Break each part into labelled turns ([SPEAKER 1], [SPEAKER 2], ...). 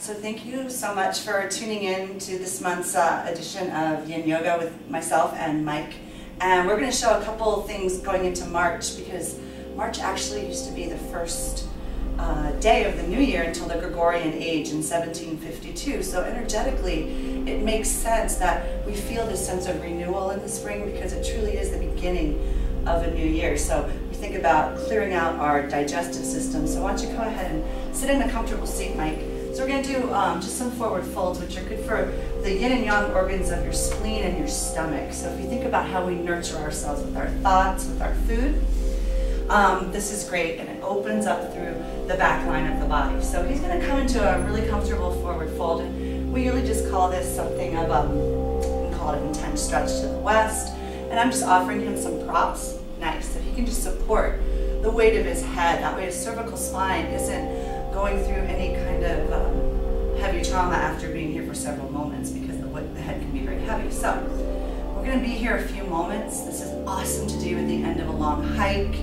[SPEAKER 1] So thank you so much for tuning in to this month's edition of Yin Yoga with myself and Mike. And we're going to show a couple things going into March, because March actually used to be the first day of the new year until the Gregorian age in 1752. So energetically, it makes sense that we feel this sense of renewal in the spring, because it truly is the beginning of a new year. So we think about clearing out our digestive system. So why don't you go ahead and sit in a comfortable seat, Mike. So we're going to do just some forward folds, which are good for the yin and yang organs of your spleen and your stomach. So if you think about how we nurture ourselves with our thoughts, with our food, this is great, and it opens up through the back line of the body. So he's going to come into a really comfortable forward fold, and we usually just call this something of we can call it intense stretch to the west. And I'm just offering him some props, nice, that he can just support the weight of his head. That way his cervical spine isn't going through any kind of heavy trauma after being here for several moments, because the head can be very heavy. So we're going to be here a few moments. This is awesome to do at the end of a long hike.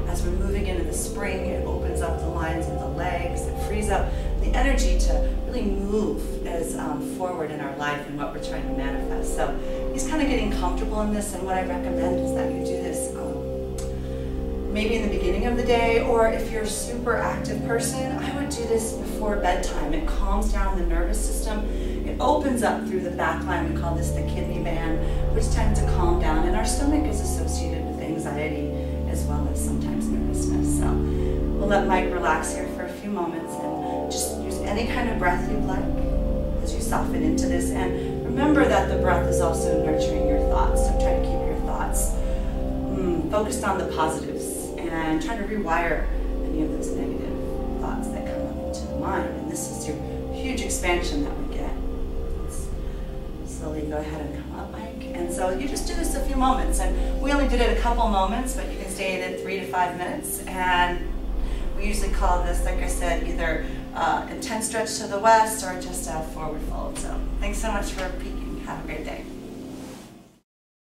[SPEAKER 1] As we're moving into the spring, it opens up the lines of the legs. It frees up the energy to really move as forward in our life and what we're trying to manifest. So he's kind of getting comfortable in this, and what I recommend is that you do this maybe in the beginning of the day, or if you're a super active person, I would do this before bedtime. It calms down the nervous system. It opens up through the back line. We call this the kidney band, which tends to calm down. And our stomach is associated with anxiety as well as sometimes nervousness. So we'll let Mike relax here for a few moments and just use any kind of breath you'd like as you soften into this. And remember that the breath is also nurturing your thoughts. So try to keep your thoughts focused on the positives, and try to rewire any of those negative thoughts that come up into the mind. And this is your huge expansion that we get. Let's slowly go ahead and come up, Mike. And so you just do this a few moments, and we only did it a couple moments, but you can stay in it 3 to 5 minutes. And we usually call this, like I said, either intense stretch to the west or just a forward fold. So thanks so much for peeking. Have a great day.